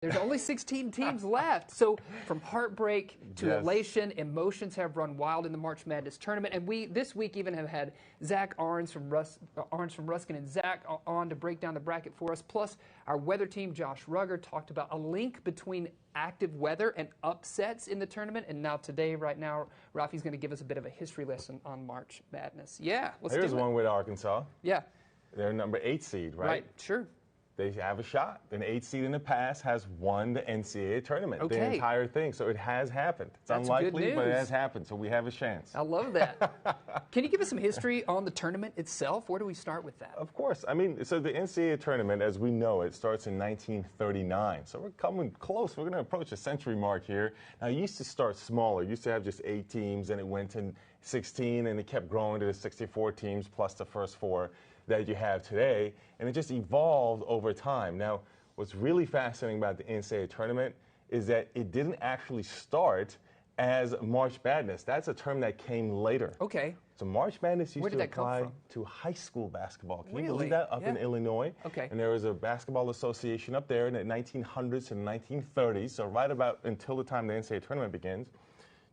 There's only 16 teams left. So from heartbreak to elation, emotions have run wild in the March Madness tournament. And we, this week, even have had Zach Arns from Ruskin and Zach on to break down the bracket for us. Plus, our weather team, Josh Rugger, talked about a link between active weather and upsets in the tournament. And now today, right now, Rafi's going to give us a bit of a history lesson on March Madness. Yeah, let's do it. Here's one with Arkansas. Yeah. They're number 8 seed, right? Right, sure. They have a shot. An 8 seed in the past has won the NCAA tournament, the entire thing. So it has happened. It's unlikely, but it has happened. So we have a chance. I love that. Can you give us some history on the tournament itself? Where do we start with that? Of course. I mean, so the NCAA tournament, as we know it, starts in 1939. So we're coming close. We're going to approach the century mark here. Now, it used to start smaller. It used to have just 8 teams, and it went to 16, and it kept growing to the 64 teams plus the first 4 that you have today, and it just evolved over time. Now, what's really fascinating about the NCAA tournament is that it didn't actually start as March Madness. That's a term that came later. Okay. So March Madness used to apply to high school basketball. Can you believe that? Up in Illinois. Okay. And there was a basketball association up there in the 1900s and 1930s, so right about until the time the NCAA tournament begins.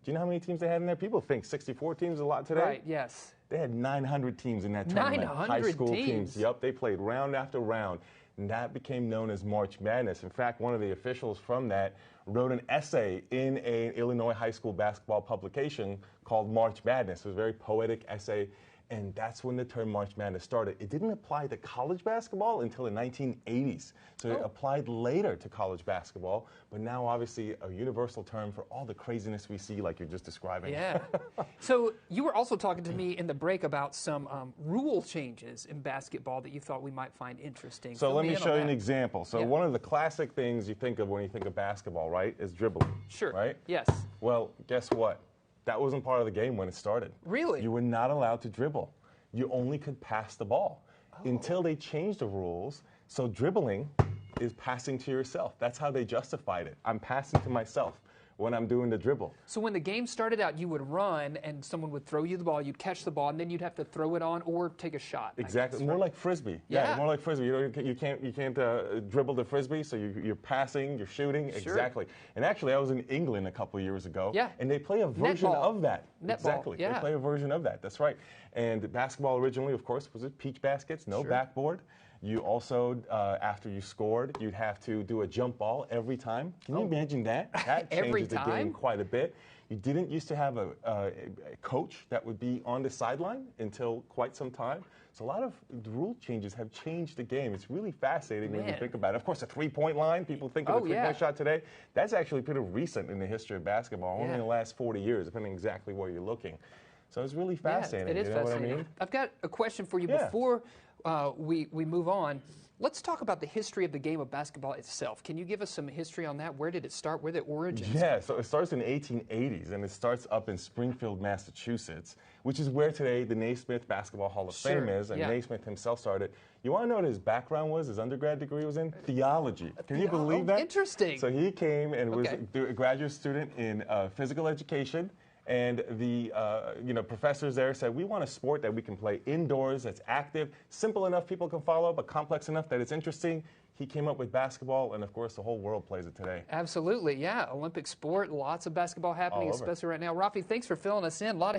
Do you know how many teams they had in there? People think 64 teams is a lot today. Right, yes. They had 900 teams in that tournament. 900 high school teams. Yep, they played round after round. And that became known as March Madness. In fact, one of the officials from that wrote an essay in an Illinois high school basketball publication called March Madness. It was a very poetic essay. And that's when the term March Madness started. It didn't apply to college basketball until the 1980s. So it applied later to college basketball, but now obviously a universal term for all the craziness we see like you're just describing. Yeah. So you were also talking to me in the break about some rule changes in basketball that you thought we might find interesting. So let me show you an example. So one of the classic things you think of when you think of basketball, right, is dribbling. Sure. Right? Yes. Well, guess what? That wasn't part of the game when it started. Really? You were not allowed to dribble. You only could pass the ball until they changed the rules. So dribbling is passing to yourself. That's how they justified it. I'm passing to myself when I'm doing the dribble. So when the game started out, you would run and someone would throw you the ball, you'd catch the ball, and then you'd have to throw it on or take a shot. Exactly. More like Frisbee. Yeah, more like Frisbee. You can't dribble the Frisbee, so you're passing, you're shooting. Sure. Exactly. And actually, I was in England a couple of years ago. Yeah. And they play a version of that. Netball. Exactly. Yeah. They play a version of that. That's right. And basketball originally, of course, was it peach baskets, no backboard. You also, after you scored, you'd have to do a jump ball every time. Can you imagine that? That changes the game quite a bit. You didn't used to have a coach that would be on the sideline until quite some time. So a lot of the rule changes have changed the game. It's really fascinating when you think about it. Of course, the three-point line, people think of the three-point shot today. That's actually pretty recent in the history of basketball, only in the last 40 years, depending exactly where you're looking. So it's really fascinating. Yeah, it is fascinating. What I mean? I've got a question for you before we move on. Let's talk about the history of the game of basketball itself. Can you give us some history on that? Where did it start? Where the origins? Yeah, so it starts in the 1880s, and it starts up in Springfield, Massachusetts, which is where today the Naismith Basketball Hall of Fame is, and Naismith himself started. You want to know what his background was? His undergrad degree was in theology. Can you believe that? Interesting. So he came and was a graduate student in physical education. And the professors there said, we want a sport that we can play indoors, that's active, simple enough people can follow, but complex enough that it's interesting. He came up with basketball, and of course, the whole world plays it today. Absolutely, yeah. Olympic sport, lots of basketball happening, especially right now. Rafi, thanks for filling us in. A lot of